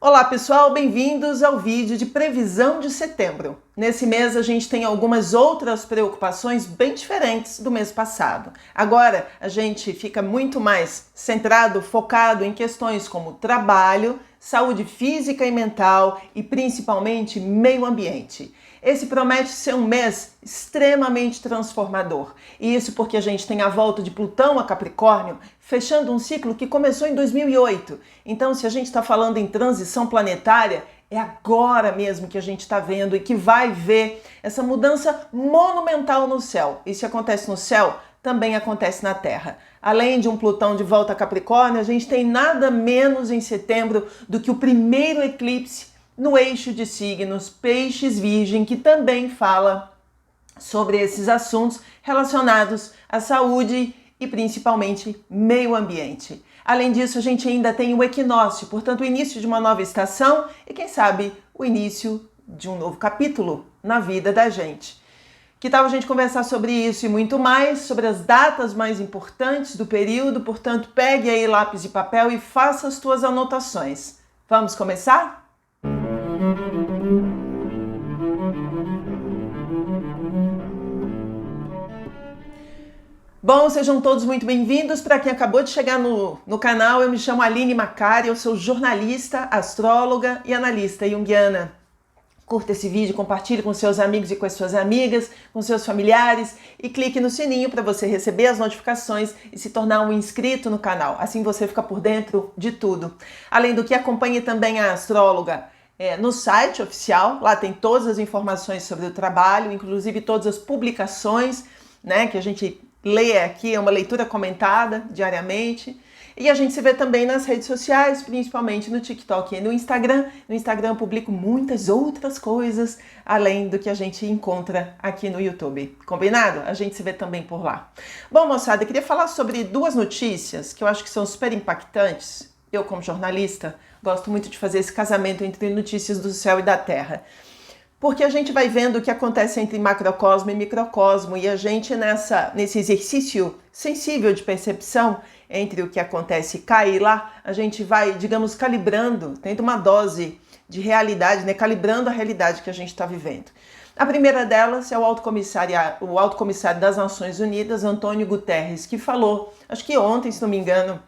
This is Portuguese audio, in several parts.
Olá pessoal, bem-vindos ao vídeo de previsão de setembro. Nesse mês a gente tem algumas outras preocupações bem diferentes do mês passado. Agora a gente fica muito mais centrado, focado em questões como trabalho, saúde física e mental e principalmente meio ambiente. Esse promete ser um mês extremamente transformador. E isso porque a gente tem a volta de Plutão a Capricórnio, fechando um ciclo que começou em 2008. Então, se a gente está falando em transição planetária, é agora mesmo que a gente está vendo e que vai ver essa mudança monumental no céu. E se acontece no céu, também acontece na Terra. Além de um Plutão de volta a Capricórnio, a gente tem nada menos em setembro do que o primeiro eclipse no eixo de signos Peixes-Virgem, que também fala sobre esses assuntos relacionados à saúde e principalmente meio ambiente. Além disso, a gente ainda tem o equinócio, portanto o início de uma nova estação e quem sabe o início de um novo capítulo na vida da gente. Que tal a gente conversar sobre isso e muito mais, sobre as datas mais importantes do período? Portanto, pegue aí lápis e papel e faça as tuas anotações. Vamos começar? Bom, sejam todos muito bem-vindos. Para quem acabou de chegar no canal, eu me chamo Aline Macari, eu sou jornalista, astróloga e analista junguiana. Curta esse vídeo, compartilhe com seus amigos e com as suas amigas, com seus familiares e clique no sininho para você receber as notificações e se tornar um inscrito no canal. Assim você fica por dentro de tudo. Além do que, acompanhe também a astróloga no site oficial. Lá tem todas as informações sobre o trabalho, inclusive todas as publicações, né, que a gente lê aqui, é uma leitura comentada diariamente. E a gente se vê também nas redes sociais, principalmente no TikTok e no Instagram. No Instagram eu publico muitas outras coisas, além do que a gente encontra aqui no YouTube. Combinado? A gente se vê também por lá. Bom, moçada, eu queria falar sobre duas notícias que eu acho que são super impactantes. Eu, como jornalista, gosto muito de fazer esse casamento entre notícias do céu e da terra. Porque a gente vai vendo o que acontece entre macrocosmo e microcosmo e a gente nesse exercício sensível de percepção entre o que acontece cá e lá, a gente vai, digamos, calibrando, tendo uma dose de realidade, né? Calibrando a realidade que a gente está vivendo. A primeira delas é o alto comissário das Nações Unidas, Antônio Guterres, que falou, acho que ontem, se não me engano,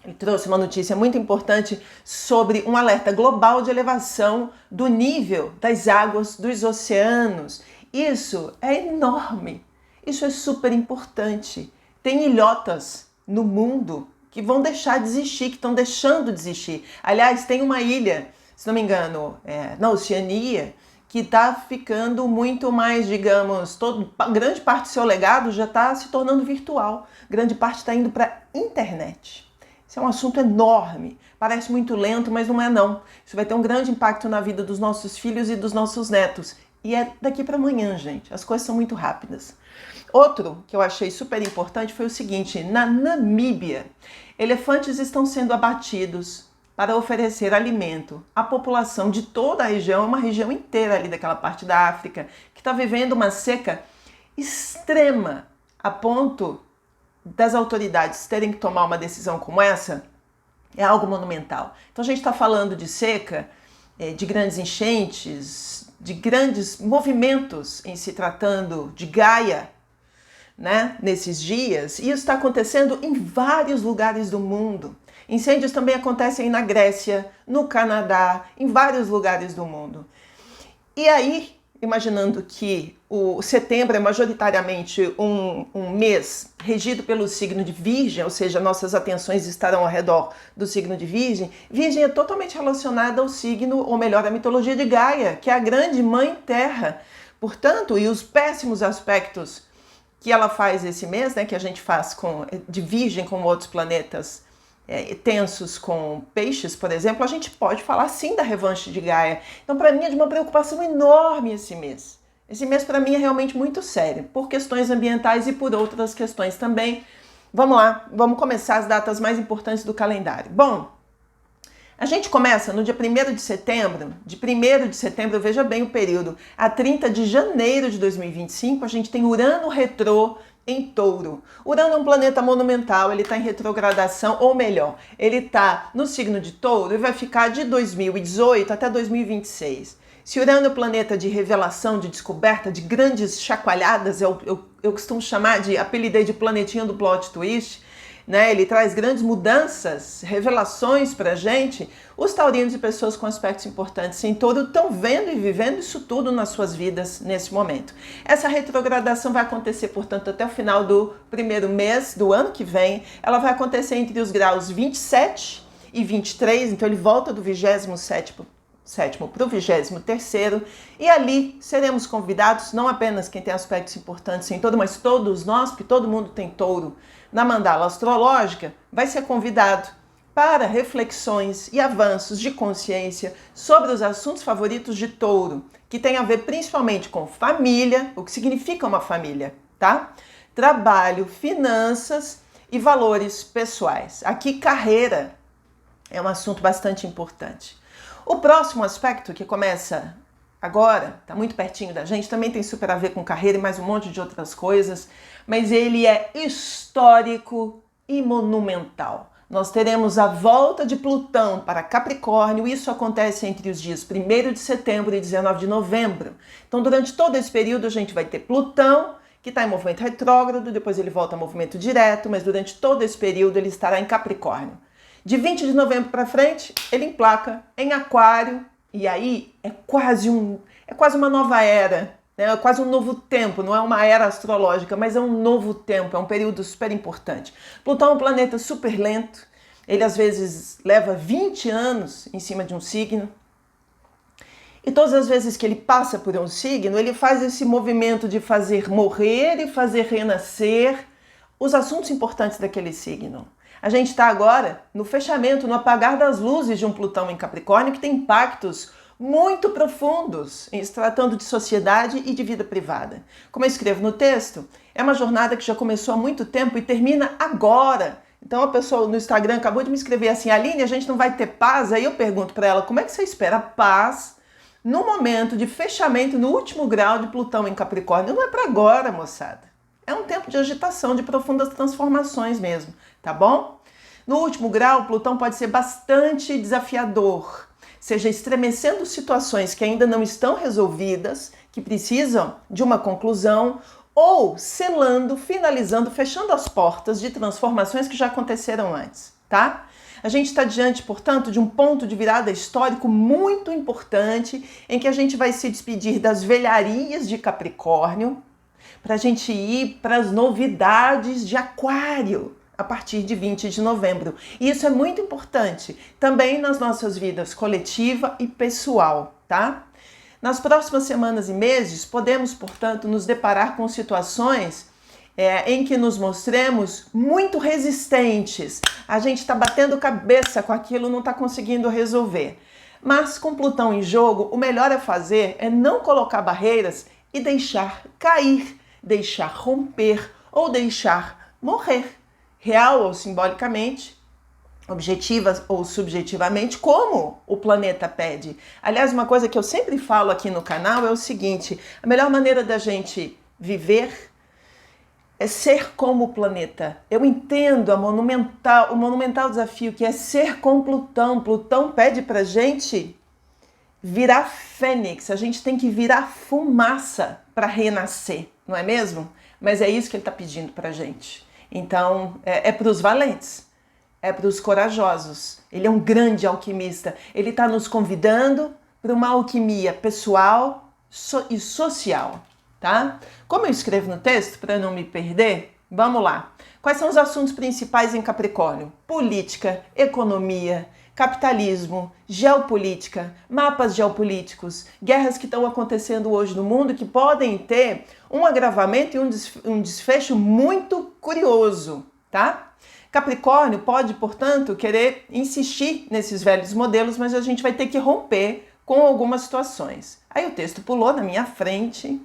ele trouxe uma notícia muito importante sobre um alerta global de elevação do nível das águas dos oceanos. Isso é enorme, isso é super importante. Tem ilhotas no mundo que vão deixar de existir, que estão deixando de existir. Aliás, tem uma ilha, se não me engano, na Oceania, que está ficando muito mais, digamos, grande parte do seu legado já está se tornando virtual. Grande parte está indo para a internet. Isso é um assunto enorme, parece muito lento, mas não é não. Isso vai ter um grande impacto na vida dos nossos filhos e dos nossos netos. E é daqui para amanhã, gente. As coisas são muito rápidas. Outro que eu achei super importante foi o seguinte: na Namíbia, elefantes estão sendo abatidos para oferecer alimento à população de toda a região, uma região inteira ali daquela parte da África, que está vivendo uma seca extrema, a ponto das autoridades terem que tomar uma decisão como essa. É algo monumental. Então a gente está falando de seca, de grandes enchentes, de grandes movimentos em se tratando de Gaia, né, nesses dias, e isso está acontecendo em vários lugares do mundo. Incêndios também acontecem na Grécia, no Canadá, em vários lugares do mundo. E aí, imaginando que o setembro é majoritariamente um mês regido pelo signo de Virgem, ou seja, nossas atenções estarão ao redor do signo de Virgem. Virgem é totalmente relacionada ao signo, ou melhor, à mitologia de Gaia, que é a grande mãe terra. Portanto, e os péssimos aspectos que ela faz esse mês, né, que a gente faz de Virgem com outros planetas tensos com Peixes, por exemplo, a gente pode falar sim da revanche de Gaia. Então, para mim, é de uma preocupação enorme esse mês. Esse mês, para mim, é realmente muito sério, por questões ambientais e por outras questões também. Vamos lá, vamos começar as datas mais importantes do calendário. Bom, a gente começa no dia 1º de setembro, veja bem o período, a 30 de janeiro de 2025, a gente tem Urano retrô em Touro. Urano é um planeta monumental, ele está em retrogradação, ou melhor, ele está no signo de Touro e vai ficar de 2018 até 2026. Se Urano é um planeta de revelação, de descoberta, de grandes chacoalhadas, eu costumo chamar de, apelidei de planetinha do plot twist, né? Ele traz grandes mudanças, revelações pra gente. Os taurinos e pessoas com aspectos importantes em Touro estão vendo e vivendo isso tudo nas suas vidas nesse momento. Essa retrogradação vai acontecer, portanto, até o final do primeiro mês do ano que vem. Ela vai acontecer entre os graus 27 e 23, então ele volta do 27º para o 23º, e ali seremos convidados, não apenas quem tem aspectos importantes em Touro, mas todos nós, porque todo mundo tem Touro na mandala astrológica, vai ser convidado para reflexões e avanços de consciência sobre os assuntos favoritos de Touro, que tem a ver principalmente com família, o que significa uma família, tá? Trabalho, finanças e valores pessoais. Aqui, carreira é um assunto bastante importante. O próximo aspecto, que começa agora, está muito pertinho da gente, também tem super a ver com carreira e mais um monte de outras coisas, mas ele é histórico e monumental. Nós teremos a volta de Plutão para Capricórnio, isso acontece entre os dias 1º de setembro e 19 de novembro. Então, durante todo esse período, a gente vai ter Plutão, que está em movimento retrógrado, depois ele volta a movimento direto, mas durante todo esse período ele estará em Capricórnio. De 20 de novembro para frente, ele emplaca em Aquário, e aí é quase uma nova era, né? É quase um novo tempo, não é uma era astrológica, mas é um novo tempo, é um período super importante. Plutão é um planeta super lento, ele às vezes leva 20 anos em cima de um signo, e todas as vezes que ele passa por um signo, ele faz esse movimento de fazer morrer e fazer renascer os assuntos importantes daquele signo. A gente está agora no fechamento, no apagar das luzes de um Plutão em Capricórnio que tem impactos muito profundos em se tratando de sociedade e de vida privada. Como eu escrevo no texto, é uma jornada que já começou há muito tempo e termina agora. Então a pessoa no Instagram acabou de me escrever assim: Aline, a gente não vai ter paz? Aí eu pergunto para ela, como é que você espera paz no momento de fechamento, no último grau de Plutão em Capricórnio? Não é para agora, moçada. É um tempo de agitação, de profundas transformações mesmo, tá bom? No último grau, Plutão pode ser bastante desafiador, seja estremecendo situações que ainda não estão resolvidas, que precisam de uma conclusão, ou selando, finalizando, fechando as portas de transformações que já aconteceram antes, tá? A gente está diante, portanto, de um ponto de virada histórico muito importante, em que a gente vai se despedir das velharias de Capricórnio, para a gente ir para as novidades de Aquário, a partir de 20 de novembro. E isso é muito importante também nas nossas vidas coletiva e pessoal, tá? Nas próximas semanas e meses, podemos, portanto, nos deparar com situações em que nos mostremos muito resistentes. A gente está batendo cabeça com aquilo, não está conseguindo resolver. Mas com Plutão em jogo, o melhor a fazer é não colocar barreiras e deixar cair, deixar romper ou deixar morrer, real ou simbolicamente, objetiva ou subjetivamente, como o planeta pede. Aliás, uma coisa que eu sempre falo aqui no canal é o seguinte: a melhor maneira da gente viver é ser como o planeta. Eu entendo o monumental desafio que é ser com Plutão. Plutão pede pra gente virar fênix, a gente tem que virar fumaça para renascer, não é mesmo? Mas é isso que ele está pedindo para a gente. Então, é para os valentes, é para os corajosos. Ele é um grande alquimista. Ele está nos convidando para uma alquimia pessoal e social, tá? Como eu escrevo no texto, para não me perder, vamos lá. Quais são os assuntos principais em Capricórnio? Política, economia, capitalismo, geopolítica, mapas geopolíticos, guerras que estão acontecendo hoje no mundo que podem ter um agravamento e um desfecho muito curioso, tá? Capricórnio pode, portanto, querer insistir nesses velhos modelos, mas a gente vai ter que romper com algumas situações. Aí o texto pulou na minha frente,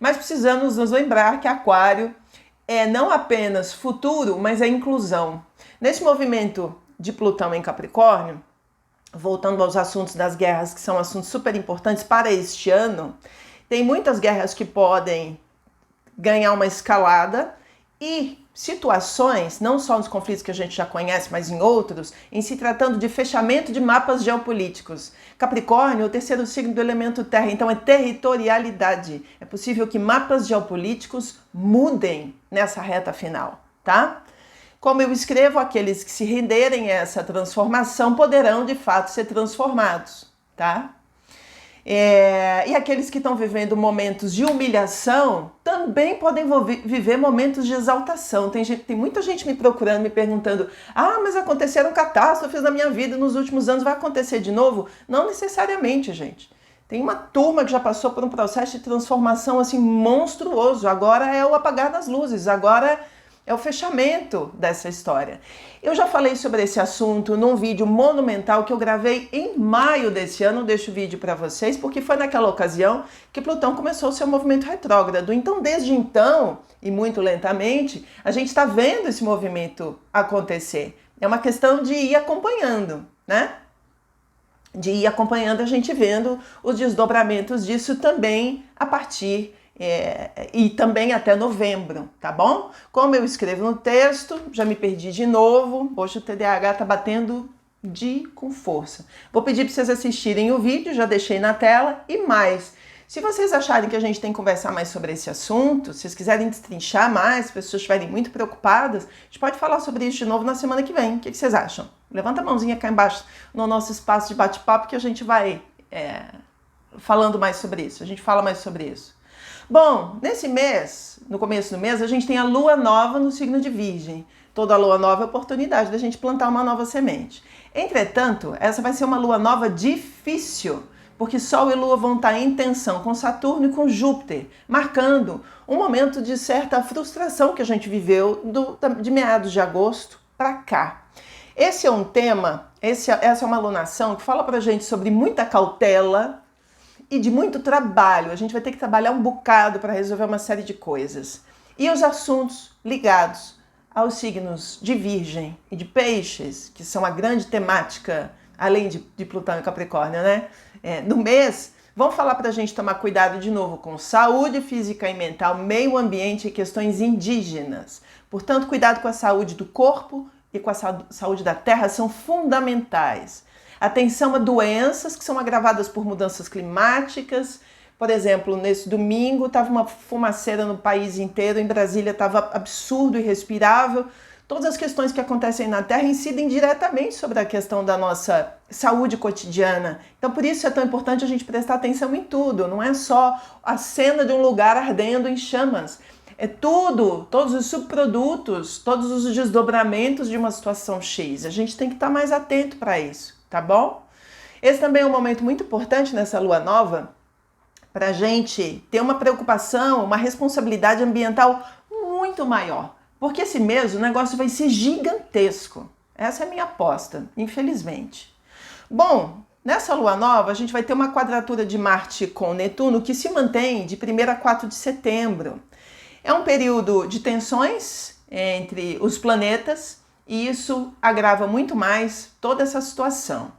mas precisamos nos lembrar que Aquário é não apenas futuro, mas é inclusão. Nesse movimento de Plutão em Capricórnio, voltando aos assuntos das guerras, que são assuntos super importantes para este ano, tem muitas guerras que podem ganhar uma escalada e situações, não só nos conflitos que a gente já conhece, mas em outros, em se tratando de fechamento de mapas geopolíticos. Capricórnio é o terceiro signo do elemento terra, então é territorialidade. É possível que mapas geopolíticos mudem nessa reta final, tá? Como eu escrevo, aqueles que se renderem a essa transformação poderão de fato ser transformados, tá? E aqueles que estão vivendo momentos de humilhação também podem viver momentos de exaltação. Tem muita gente me procurando, me perguntando: mas aconteceram catástrofes na minha vida nos últimos anos, vai acontecer de novo? Não necessariamente, gente. Tem uma turma que já passou por um processo de transformação assim monstruoso. Agora é o apagar das luzes, agora é o fechamento dessa história. Eu já falei sobre esse assunto num vídeo monumental que eu gravei em maio desse ano. Deixo o vídeo para vocês, porque foi naquela ocasião que Plutão começou o seu movimento retrógrado. Então, desde então, e muito lentamente, a gente está vendo esse movimento acontecer. É uma questão de ir acompanhando, né? De ir acompanhando, a gente vendo os desdobramentos disso também a partir e também até novembro, tá bom? Como eu escrevo no texto, já me perdi de novo, hoje o TDAH tá batendo com força. Vou pedir para vocês assistirem o vídeo, já deixei na tela, e mais, se vocês acharem que a gente tem que conversar mais sobre esse assunto, se vocês quiserem destrinchar mais, se as pessoas estiverem muito preocupadas, a gente pode falar sobre isso de novo na semana que vem. O que vocês acham? Levanta a mãozinha cá embaixo no nosso espaço de bate-papo que a gente vai falando mais sobre isso, a gente fala mais sobre isso. Bom, nesse mês, no começo do mês, a gente tem a lua nova no signo de Virgem. Toda lua nova é oportunidade da gente plantar uma nova semente. Entretanto, essa vai ser uma lua nova difícil, porque Sol e Lua vão estar em tensão com Saturno e com Júpiter, marcando um momento de certa frustração que a gente viveu de meados de agosto para cá. Esse é um tema, essa é uma alunação que fala pra gente sobre muita cautela e de muito trabalho. A gente vai ter que trabalhar um bocado para resolver uma série de coisas. E os assuntos ligados aos signos de Virgem e de Peixes, que são a grande temática, além de Plutão e Capricórnio, né? No mês, vão falar para a gente tomar cuidado de novo com saúde física e mental, meio ambiente e questões indígenas. Portanto, cuidado com a saúde do corpo e com a saúde da terra são fundamentais. Atenção a doenças que são agravadas por mudanças climáticas. Por exemplo, nesse domingo estava uma fumaceira no país inteiro, em Brasília estava absurdo e irrespirável. Todas as questões que acontecem na Terra incidem diretamente sobre a questão da nossa saúde cotidiana. Então, por isso é tão importante a gente prestar atenção em tudo. Não é só a cena de um lugar ardendo em chamas. É tudo, todos os subprodutos, todos os desdobramentos de uma situação X. A gente tem que estar mais atento para isso. Tá bom? Esse também é um momento muito importante nessa lua nova para a gente ter uma preocupação, uma responsabilidade ambiental muito maior. Porque esse mês o negócio vai ser gigantesco. Essa é a minha aposta, infelizmente. Bom, nessa lua nova a gente vai ter uma quadratura de Marte com Netuno que se mantém de 1º a 4 de setembro. É um período de tensões entre os planetas, e isso agrava muito mais toda essa situação.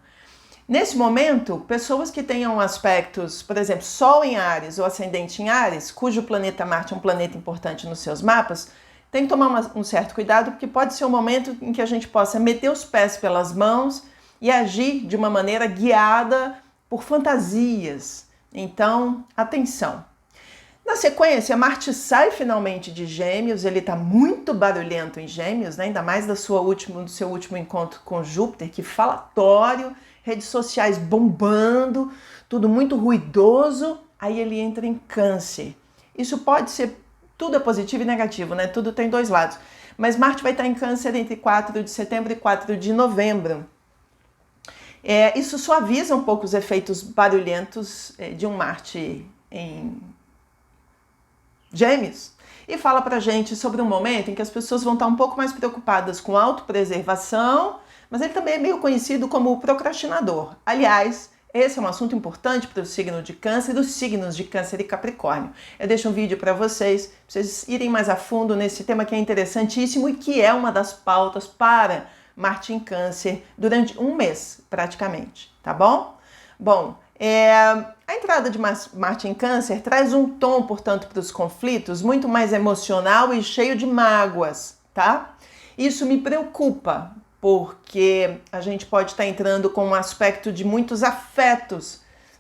Nesse momento, pessoas que tenham aspectos, por exemplo, Sol em Áries ou Ascendente em Áries, cujo planeta Marte é um planeta importante nos seus mapas, tem que tomar um certo cuidado, porque pode ser um momento em que a gente possa meter os pés pelas mãos e agir de uma maneira guiada por fantasias. Então, atenção! Na sequência, Marte sai finalmente de Gêmeos, ele está muito barulhento em Gêmeos, né? Ainda mais do seu último encontro com Júpiter, que falatório, redes sociais bombando, tudo muito ruidoso, aí ele entra em Câncer. Isso pode ser, tudo é positivo e negativo, né? Tudo tem dois lados. Mas Marte vai estar em Câncer entre 4 de setembro e 4 de novembro. Isso suaviza um pouco os efeitos barulhentos de um Marte em Gêmeos, e fala pra gente sobre um momento em que as pessoas vão estar um pouco mais preocupadas com autopreservação, mas ele também é meio conhecido como o procrastinador. Aliás, esse é um assunto importante para o signo de Câncer e dos signos de Câncer e Capricórnio. Eu deixo um vídeo para vocês irem mais a fundo nesse tema que é interessantíssimo e que é uma das pautas para Marte em Câncer durante um mês, praticamente, tá bom? Bom, a entrada de Marte em Câncer traz um tom, portanto, para os conflitos muito mais emocional e cheio de mágoas, tá? Isso me preocupa, porque a gente pode estar entrando com um aspecto de muitos afetos,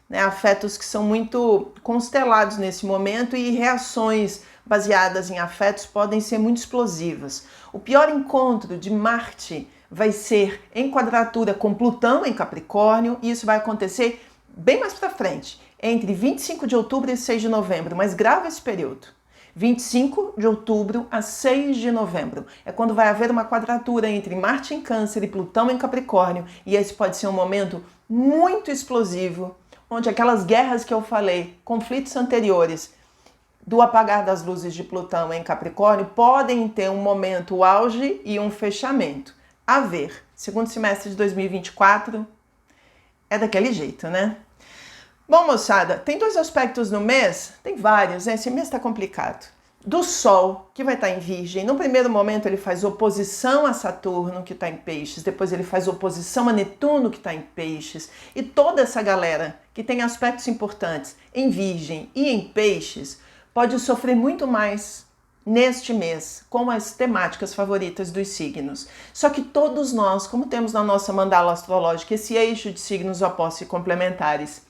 né? Afetos que são muito constelados nesse momento e reações baseadas em afetos podem ser muito explosivas. O pior encontro de Marte vai ser em quadratura com Plutão em Capricórnio, e isso vai acontecer bem mais para frente, entre 25 de outubro e 6 de novembro, mas grava esse período. 25 de outubro a 6 de novembro é quando vai haver uma quadratura entre Marte em Câncer e Plutão em Capricórnio, e esse pode ser um momento muito explosivo, onde aquelas guerras que eu falei, conflitos anteriores, do apagar das luzes de Plutão em Capricórnio, podem ter um momento auge e um fechamento. A ver, segundo semestre de 2024, é daquele jeito, né? Bom, moçada, tem 2 aspectos no mês? Tem vários, né? Esse mês tá complicado. Do Sol, que vai estar em Virgem, no primeiro momento ele faz oposição a Saturno, que está em Peixes, depois ele faz oposição a Netuno, que está em Peixes, e toda essa galera que tem aspectos importantes em Virgem e em Peixes pode sofrer muito mais neste mês, com as temáticas favoritas dos signos. Só que todos nós, como temos na nossa mandala astrológica esse eixo de signos opostos e complementares,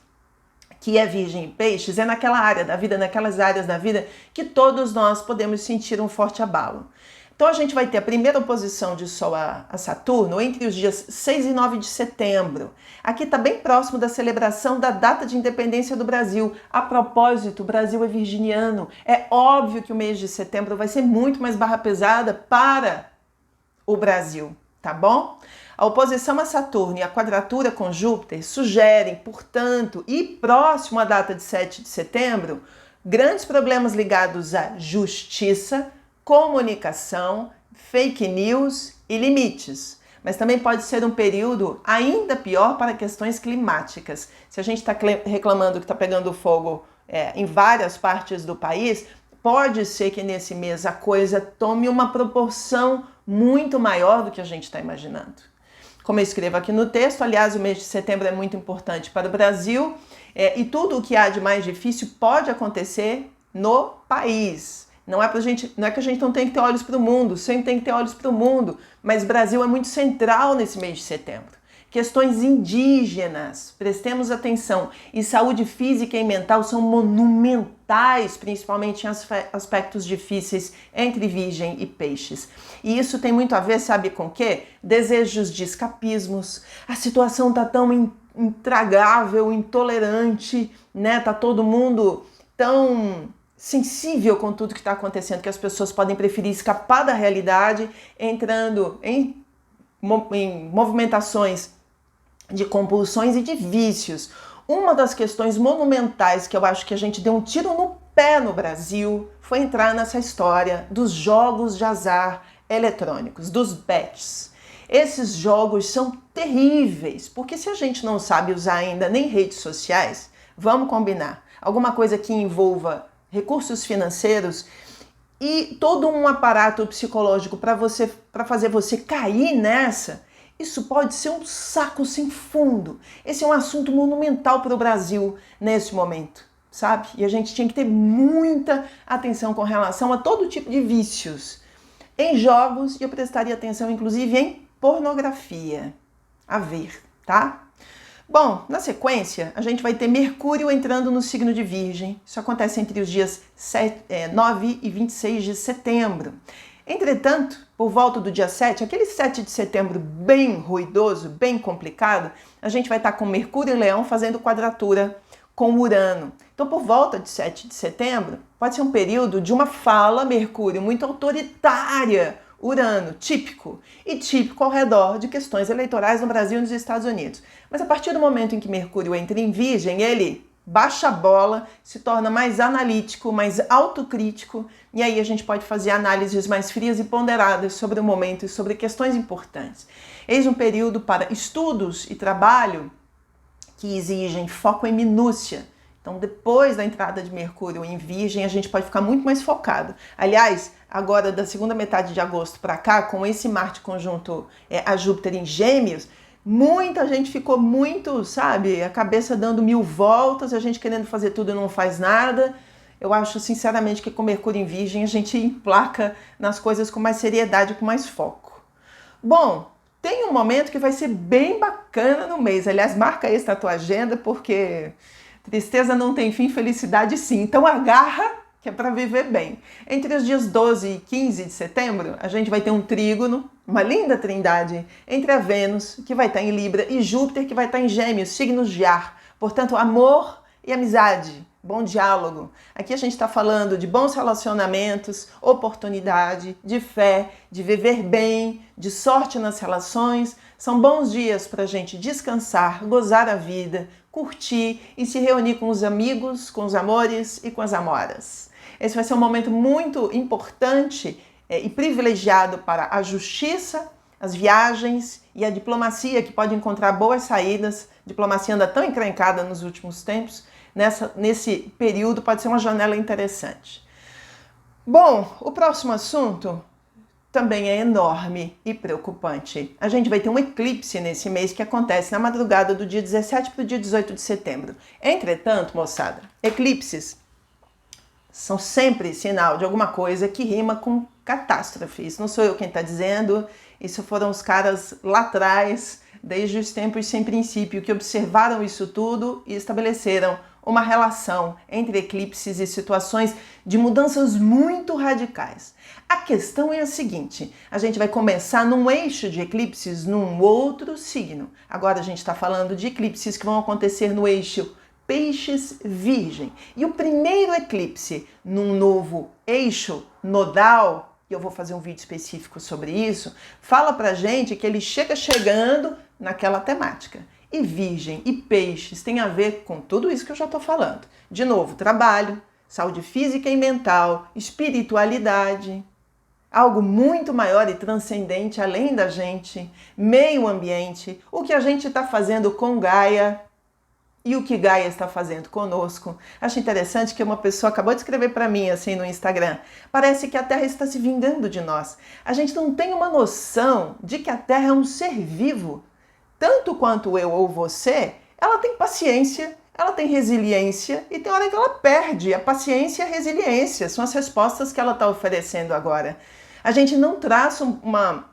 que é Virgem e Peixes, é naquela área da vida, naquelas áreas da vida que todos nós podemos sentir um forte abalo. Então a gente vai ter a primeira oposição de Sol a Saturno entre os dias 6 e 9 de setembro. Aqui está bem próximo da celebração da data de independência do Brasil. A propósito, o Brasil é virginiano. É óbvio que o mês de setembro vai ser muito mais barra pesada para o Brasil, tá bom? A oposição a Saturno e a quadratura com Júpiter sugerem, portanto, e próximo à data de 7 de setembro, grandes problemas ligados à justiça, comunicação, fake news e limites. Mas também pode ser um período ainda pior para questões climáticas. Se a gente está reclamando que está pegando fogo em várias partes do país, pode ser que nesse mês a coisa tome uma proporção muito maior do que a gente está imaginando. Como eu escrevo aqui no texto, aliás, o mês de setembro é muito importante para o Brasil, e tudo o que há de mais difícil pode acontecer no país. Não é que a gente não tem que ter olhos para o mundo, sempre tem que ter olhos para o mundo, mas o Brasil é muito central nesse mês de setembro. Questões indígenas, prestemos atenção, e saúde física e mental são monumentais, principalmente em aspectos difíceis entre Virgem e Peixes. E isso tem muito a ver, sabe com o quê? Desejos de escapismos, a situação tá tão intragável, intolerante, né? Tá todo mundo tão sensível com tudo que está acontecendo, que as pessoas podem preferir escapar da realidade, entrando em movimentações de compulsões e de vícios. Uma das questões monumentais que eu acho que a gente deu um tiro no pé no Brasil foi entrar nessa história dos jogos de azar eletrônicos, dos bets. Esses jogos são terríveis, porque se a gente não sabe usar ainda nem redes sociais, vamos combinar, alguma coisa que envolva recursos financeiros e todo um aparato psicológico para fazer você cair nessa, isso pode ser um saco sem fundo. Esse é um assunto monumental para o Brasil nesse momento, sabe? E a gente tinha que ter muita atenção com relação a todo tipo de vícios em jogos, e eu prestaria atenção inclusive em pornografia. A ver, tá? Bom, na sequência, a gente vai ter Mercúrio entrando no signo de Virgem. Isso acontece entre os dias 9 e 26 de setembro. Entretanto, por volta do dia 7, aquele 7 de setembro bem ruidoso, bem complicado, a gente vai estar com Mercúrio e Leão fazendo quadratura com Urano. Então, por volta de 7 de setembro, pode ser um período de uma fala Mercúrio muito autoritária, Urano, típico ao redor de questões eleitorais no Brasil e nos Estados Unidos. Mas a partir do momento em que Mercúrio entra em Virgem, ele baixa a bola, se torna mais analítico, mais autocrítico, e aí a gente pode fazer análises mais frias e ponderadas sobre o momento e sobre questões importantes. Eis um período para estudos e trabalho que exigem foco em minúcia. Então, depois da entrada de Mercúrio em Virgem, a gente pode ficar muito mais focado. Aliás, agora da segunda metade de agosto para cá, com esse Marte conjunto a Júpiter em Gêmeos, Muita gente ficou muito, sabe, a cabeça dando 1000 voltas, a gente querendo fazer tudo e não faz nada. Eu acho, sinceramente, que com Mercúrio em Virgem a gente emplaca nas coisas com mais seriedade, com mais foco. Bom, tem um momento que vai ser bem bacana no mês. Aliás, marca isso na tua agenda, porque tristeza não tem fim, felicidade sim. Então agarra, que é para viver bem. Entre os dias 12 e 15 de setembro, a gente vai ter um trígono, uma linda trindade, entre a Vênus, que vai estar em Libra, e Júpiter, que vai estar em Gêmeos, signos de ar. Portanto, amor e amizade, bom diálogo. Aqui a gente está falando de bons relacionamentos, oportunidade, de fé, de viver bem, de sorte nas relações. São bons dias para a gente descansar, gozar a vida, curtir e se reunir com os amigos, com os amores e com as amoras. Esse vai ser um momento muito importante e privilegiado para a justiça, as viagens e a diplomacia, que pode encontrar boas saídas. A diplomacia anda tão encrencada nos últimos tempos. Nesse período pode ser uma janela interessante. Bom, o próximo assunto também é enorme e preocupante. A gente vai ter um eclipse nesse mês que acontece na madrugada do dia 17 para o dia 18 de setembro. Entretanto, moçada, eclipses são sempre sinal de alguma coisa que rima com catástrofe. Isso não sou eu quem está dizendo, isso foram os caras lá atrás, desde os tempos sem princípio, que observaram isso tudo e estabeleceram uma relação entre eclipses e situações de mudanças muito radicais. A questão é a seguinte, a gente vai começar num eixo de eclipses num outro signo. Agora a gente está falando de eclipses que vão acontecer no eixo Peixes-Virgem. E o primeiro eclipse num novo eixo nodal, e eu vou fazer um vídeo específico sobre isso, fala pra gente que ele chegando naquela temática. E Virgem e Peixes tem a ver com tudo isso que eu já estou falando. De novo, trabalho, saúde física e mental, espiritualidade, algo muito maior e transcendente além da gente, meio ambiente, o que a gente está fazendo com Gaia e o que Gaia está fazendo conosco. Acho interessante que uma pessoa acabou de escrever para mim assim no Instagram. Parece que a Terra está se vingando de nós. A gente não tem uma noção de que a Terra é um ser vivo. Tanto quanto eu ou você, ela tem paciência, ela tem resiliência e tem hora que ela perde. A paciência e a resiliência são as respostas que ela está oferecendo agora. A gente não traça uma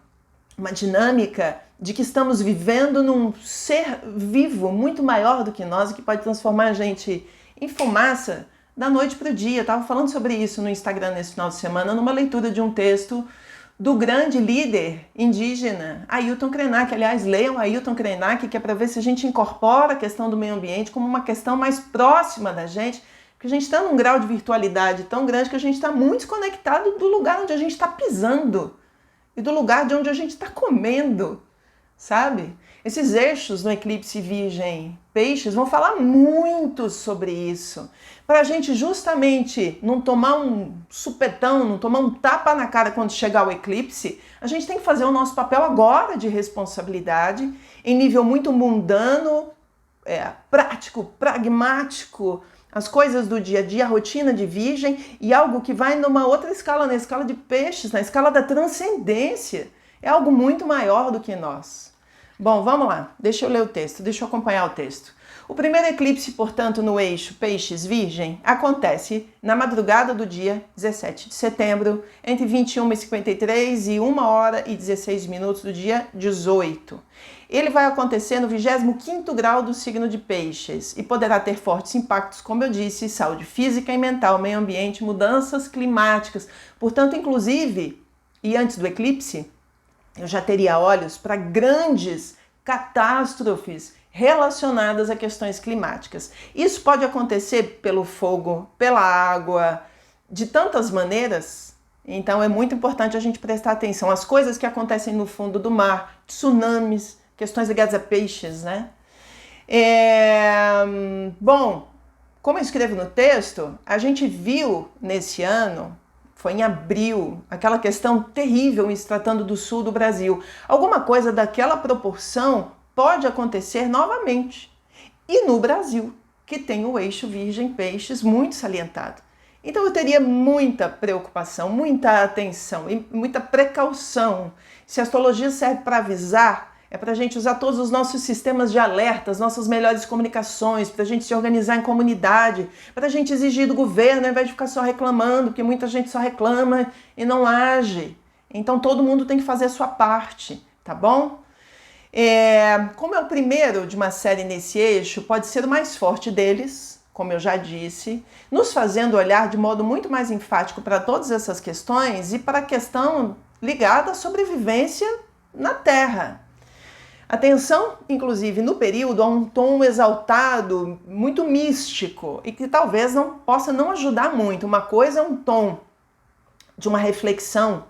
dinâmica de que estamos vivendo num ser vivo muito maior do que nós e que pode transformar a gente em fumaça da noite para o dia. Eu estava falando sobre isso no Instagram nesse final de semana, numa leitura de um texto do grande líder indígena, Ailton Krenak. Aliás, leiam Ailton Krenak, que é para ver se a gente incorpora a questão do meio ambiente como uma questão mais próxima da gente, porque a gente está num grau de virtualidade tão grande que a gente está muito desconectado do lugar onde a gente está pisando e do lugar de onde a gente está comendo, sabe? Esses eixos no eclipse Virgem Peixes vão falar muito sobre isso, para a gente justamente não tomar um supetão, não tomar um tapa na cara quando chegar o eclipse. A gente tem que fazer o nosso papel agora de responsabilidade, em nível muito mundano, prático, pragmático, as coisas do dia a dia, a rotina de Virgem, e algo que vai numa outra escala, na escala de Peixes, na escala da transcendência. É algo muito maior do que nós. Bom, vamos lá, deixa eu ler o texto, deixa eu acompanhar o texto. O primeiro eclipse, portanto, no eixo Peixes-Virgem, acontece na madrugada do dia 17 de setembro, entre 21h53 e 1h16 do dia 18. Ele vai acontecer no 25º grau do signo de Peixes e poderá ter fortes impactos, como eu disse, saúde física e mental, meio ambiente, mudanças climáticas. Portanto, inclusive, e antes do eclipse, eu já teria olhos para grandes catástrofes relacionadas a questões climáticas. Isso pode acontecer pelo fogo, pela água, de tantas maneiras. Então é muito importante a gente prestar atenção às coisas que acontecem no fundo do mar, tsunamis, questões ligadas a peixes, né? Bom, como eu escrevo no texto, a gente viu nesse ano, foi em abril, aquela questão terrível em se tratando do sul do Brasil. Alguma coisa daquela proporção pode acontecer novamente. E no Brasil, que tem o eixo Virgem-Peixes muito salientado. Então eu teria muita preocupação, muita atenção e muita precaução. Se a astrologia serve para avisar, é para a gente usar todos os nossos sistemas de alertas, nossas melhores comunicações, para a gente se organizar em comunidade, para a gente exigir do governo, ao invés de ficar só reclamando, porque muita gente só reclama e não age. Então todo mundo tem que fazer a sua parte, tá bom? Como é o primeiro de uma série nesse eixo, pode ser o mais forte deles, como eu já disse, nos fazendo olhar de modo muito mais enfático para todas essas questões e para a questão ligada à sobrevivência na Terra. Atenção, inclusive, no período, a um tom exaltado, muito místico, e que talvez não possa não ajudar muito. Uma coisa é um tom de uma reflexão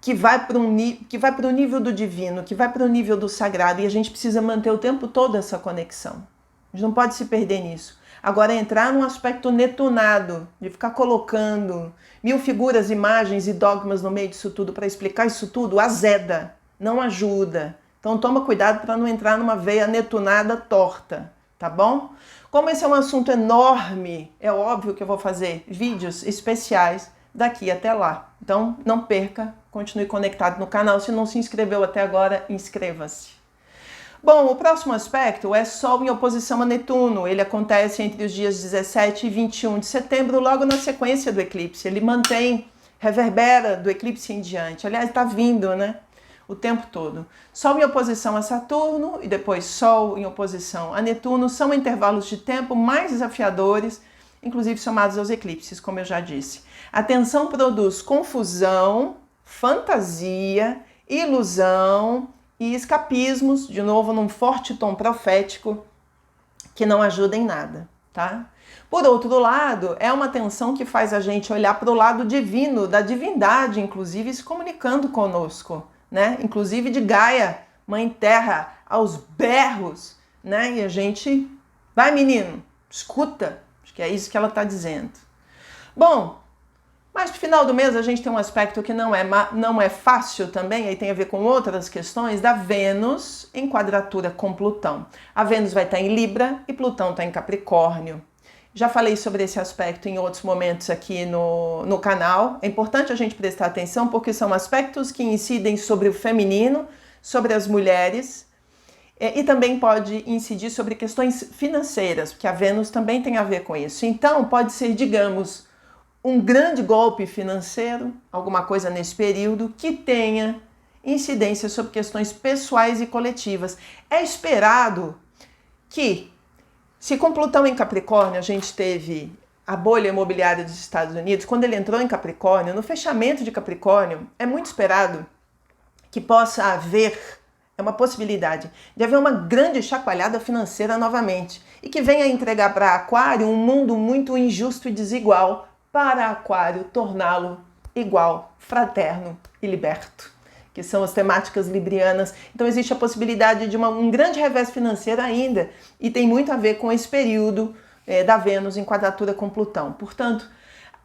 que vai para o nível do divino, que vai para o nível do sagrado, e a gente precisa manter o tempo todo essa conexão. A gente não pode se perder nisso. Agora, entrar num aspecto netunado, de ficar colocando 1000 figuras, imagens e dogmas no meio disso tudo para explicar isso tudo, azeda, não ajuda. Então toma cuidado para não entrar numa veia netunada torta, tá bom? Como esse é um assunto enorme, é óbvio que eu vou fazer vídeos especiais daqui até lá. Então não perca, continue conectado no canal. Se não se inscreveu até agora, inscreva-se. Bom, o próximo aspecto é Sol em oposição a Netuno. Ele acontece entre os dias 17 e 21 de setembro, logo na sequência do eclipse. Ele reverbera do eclipse em diante. Aliás, está vindo, né? O tempo todo. Sol em oposição a Saturno e depois Sol em oposição a Netuno são intervalos de tempo mais desafiadores, inclusive somados aos eclipses, como eu já disse. A tensão produz confusão, fantasia, ilusão e escapismos, de novo num forte tom profético, que não ajuda em nada, tá? Por outro lado, é uma tensão que faz a gente olhar para o lado divino, da divindade, inclusive, se comunicando conosco, né? Inclusive de Gaia, Mãe Terra, aos berros, né? E a gente, vai menino, escuta, acho que é isso que ela está dizendo. Bom, mas no final do mês a gente tem um aspecto que não é fácil também, aí tem a ver com outras questões, da Vênus em quadratura com Plutão. A Vênus vai estar em Libra e Plutão está em Capricórnio. Já falei sobre esse aspecto em outros momentos aqui no canal. É importante a gente prestar atenção porque são aspectos que incidem sobre o feminino, sobre as mulheres, e também pode incidir sobre questões financeiras, porque a Vênus também tem a ver com isso. Então, pode ser, digamos, um grande golpe financeiro, alguma coisa nesse período, que tenha incidência sobre questões pessoais e coletivas. É esperado que, se com Plutão em Capricórnio a gente teve a bolha imobiliária dos Estados Unidos, quando ele entrou em Capricórnio, no fechamento de Capricórnio, é muito esperado que possa haver, é uma possibilidade, de haver uma grande chacoalhada financeira novamente e que venha entregar para Aquário um mundo muito injusto e desigual, para Aquário torná-lo igual, fraterno e liberto, que são as temáticas librianas. Então existe a possibilidade de um grande revés financeiro ainda, e tem muito a ver com esse período da Vênus em quadratura com Plutão. Portanto,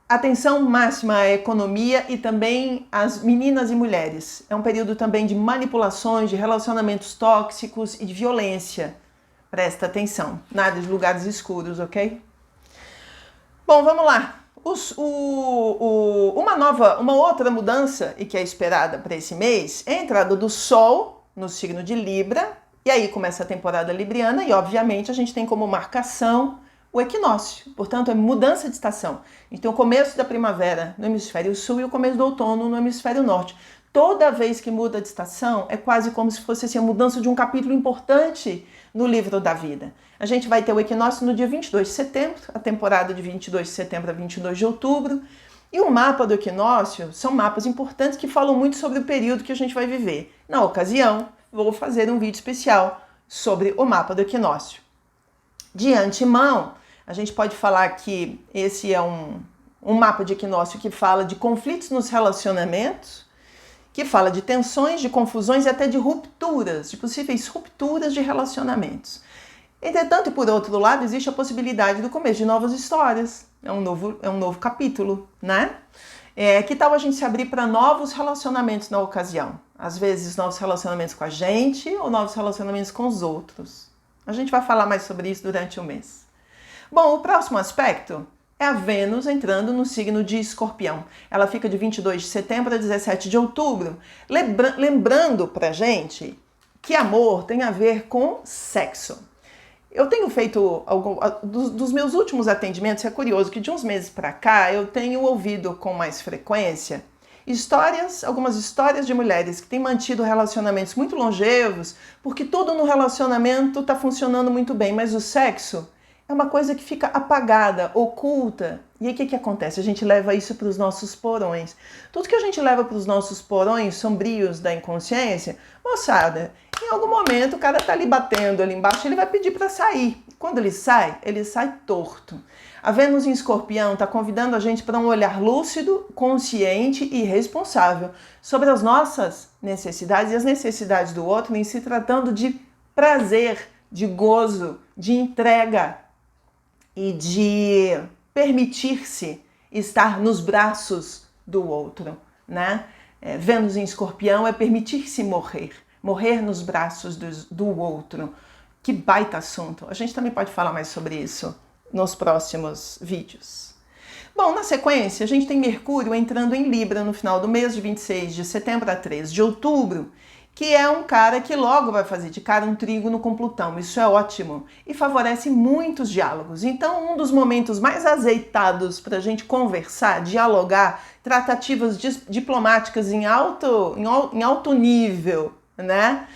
atenção máxima à economia e também às meninas e mulheres. É um período também de manipulações, de relacionamentos tóxicos e de violência. Presta atenção, nada de lugares escuros, ok? Bom, vamos lá. Uma outra mudança e que é esperada para esse mês é a entrada do Sol no signo de Libra, e aí começa a temporada libriana e obviamente a gente tem como marcação o equinócio, portanto é mudança de estação. Então o começo da primavera no hemisfério sul e o começo do outono no hemisfério norte. Toda vez que muda de estação é quase como se fosse assim, a mudança de um capítulo importante no livro da vida. A gente vai ter o equinócio no dia 22 de setembro, a temporada de 22 de setembro a 22 de outubro. E o mapa do equinócio são mapas importantes que falam muito sobre o período que a gente vai viver. Na ocasião, vou fazer um vídeo especial sobre o mapa do equinócio. De antemão, a gente pode falar que esse é um mapa de equinócio que fala de conflitos nos relacionamentos, que fala de tensões, de confusões e até de rupturas, de possíveis rupturas de relacionamentos. Entretanto, e por outro lado, existe a possibilidade do começo de novas histórias. É um novo capítulo, né? Que tal a gente se abrir para novos relacionamentos na ocasião? Às vezes, novos relacionamentos com a gente ou novos relacionamentos com os outros. A gente vai falar mais sobre isso durante o mês. Bom, o próximo aspecto é a Vênus entrando no signo de Escorpião. Ela fica de 22 de setembro a 17 de outubro. Lembrando pra gente que amor tem a ver com sexo. Eu tenho feito dos meus últimos atendimentos, é curioso que de uns meses para cá eu tenho ouvido com mais frequência algumas histórias de mulheres que têm mantido relacionamentos muito longevos, porque tudo no relacionamento está funcionando muito bem, mas o sexo é uma coisa que fica apagada, oculta. E aí o que acontece? A gente leva isso para os nossos porões. Tudo que a gente leva para os nossos porões sombrios da inconsciência, moçada, em algum momento o cara tá ali batendo ali embaixo, ele vai pedir para sair. Quando ele sai torto. A Vênus em Escorpião está convidando a gente para um olhar lúcido, consciente e responsável sobre as nossas necessidades e as necessidades do outro, em se tratando de prazer, de gozo, de entrega e de permitir-se estar nos braços do outro, né? Vênus em Escorpião é permitir-se morrer nos braços do outro. Que baita assunto! A gente também pode falar mais sobre isso nos próximos vídeos. Bom, na sequência, a gente tem Mercúrio entrando em Libra no final do mês, de 26 de setembro a 3 de outubro, que é um cara que logo vai fazer de cara um trígono com Plutão. Isso é ótimo e favorece muitos diálogos. Então, um dos momentos mais azeitados para a gente conversar, dialogar, tratativas diplomáticas em alto nível, né?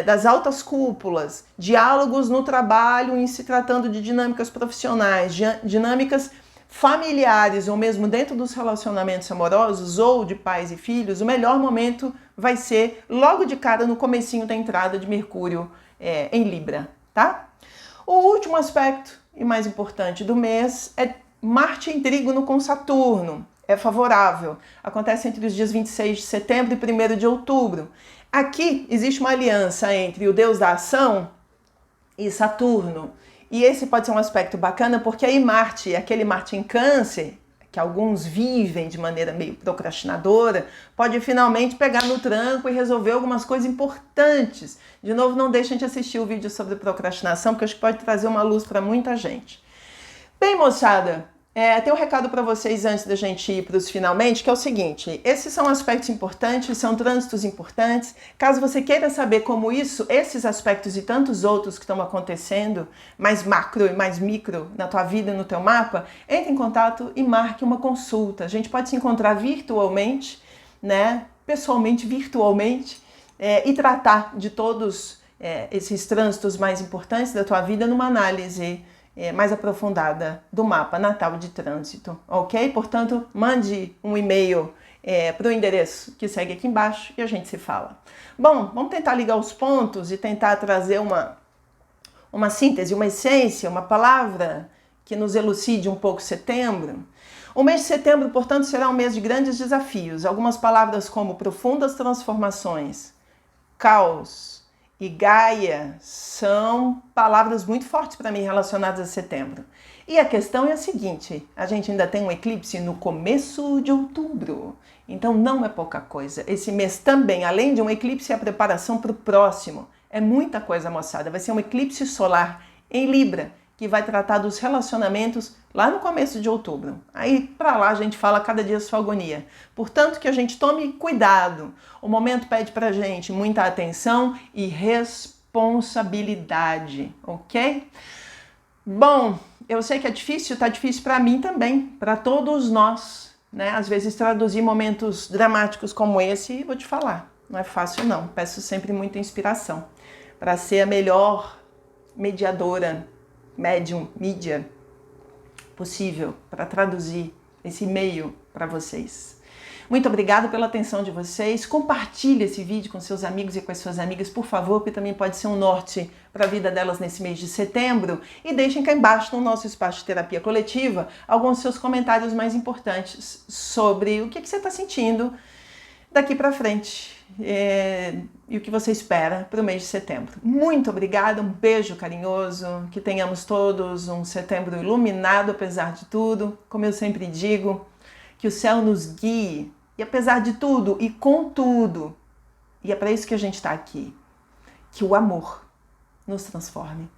Das altas cúpulas, diálogos no trabalho em se tratando de dinâmicas profissionais, dinâmicas familiares ou mesmo dentro dos relacionamentos amorosos ou de pais e filhos, o melhor momento vai ser logo de cara no comecinho da entrada de Mercúrio em Libra, tá? O último aspecto e mais importante do mês é Marte em trígono com Saturno. É favorável. Acontece entre os dias 26 de setembro e 1º de outubro. Aqui existe uma aliança entre o deus da ação e Saturno. E esse pode ser um aspecto bacana porque aí Marte, aquele Marte em Câncer, que alguns vivem de maneira meio procrastinadora, pode finalmente pegar no tranco e resolver algumas coisas importantes. De novo, não deixem de assistir o vídeo sobre procrastinação, porque acho que pode trazer uma luz para muita gente. Bem, moçada, tem um recado para vocês antes da gente ir para os finalmente, que é o seguinte: esses são aspectos importantes, são trânsitos importantes. Caso você queira saber como esses aspectos e tantos outros que estão acontecendo, mais macro e mais micro na tua vida, no teu mapa, entre em contato e marque uma consulta. A gente pode se encontrar virtualmente, né? Pessoalmente, virtualmente, e tratar de todos esses trânsitos mais importantes da tua vida numa análise mais aprofundada do mapa natal de trânsito, ok? Portanto, mande um e-mail para o endereço que segue aqui embaixo e a gente se fala. Bom, vamos tentar ligar os pontos e tentar trazer uma síntese, uma essência, uma palavra que nos elucide um pouco setembro. O mês de setembro, portanto, será um mês de grandes desafios. Algumas palavras como profundas transformações, caos e Gaia são palavras muito fortes para mim relacionadas a setembro. E a questão é a seguinte: a gente ainda tem um eclipse no começo de outubro, então não é pouca coisa. Esse mês também, além de um eclipse, é a preparação para o próximo. É muita coisa, moçada. Vai ser um eclipse solar em Libra, que vai tratar dos relacionamentos lá no começo de outubro. Aí, para lá, a gente fala cada dia sua agonia. Portanto, que a gente tome cuidado. O momento pede pra gente muita atenção e responsabilidade, ok? Bom, eu sei que é difícil, tá difícil para mim também, para todos nós, né? Às vezes traduzir momentos dramáticos como esse, vou te falar, não é fácil não. Peço sempre muita inspiração para ser a melhor mediadora, mídia possível para traduzir esse e-mail para vocês. Muito obrigada pela atenção de vocês. Compartilhe esse vídeo com seus amigos e com as suas amigas, por favor, que também pode ser um norte para a vida delas nesse mês de setembro. E deixem cá embaixo no nosso espaço de terapia coletiva alguns seus comentários mais importantes sobre o que você está sentindo daqui para frente e o que você espera para o mês de setembro. Muito obrigada, um beijo carinhoso, que tenhamos todos um setembro iluminado apesar de tudo, como eu sempre digo, que o céu nos guie, e apesar de tudo e com tudo, e é para isso que a gente está aqui, que o amor nos transforme.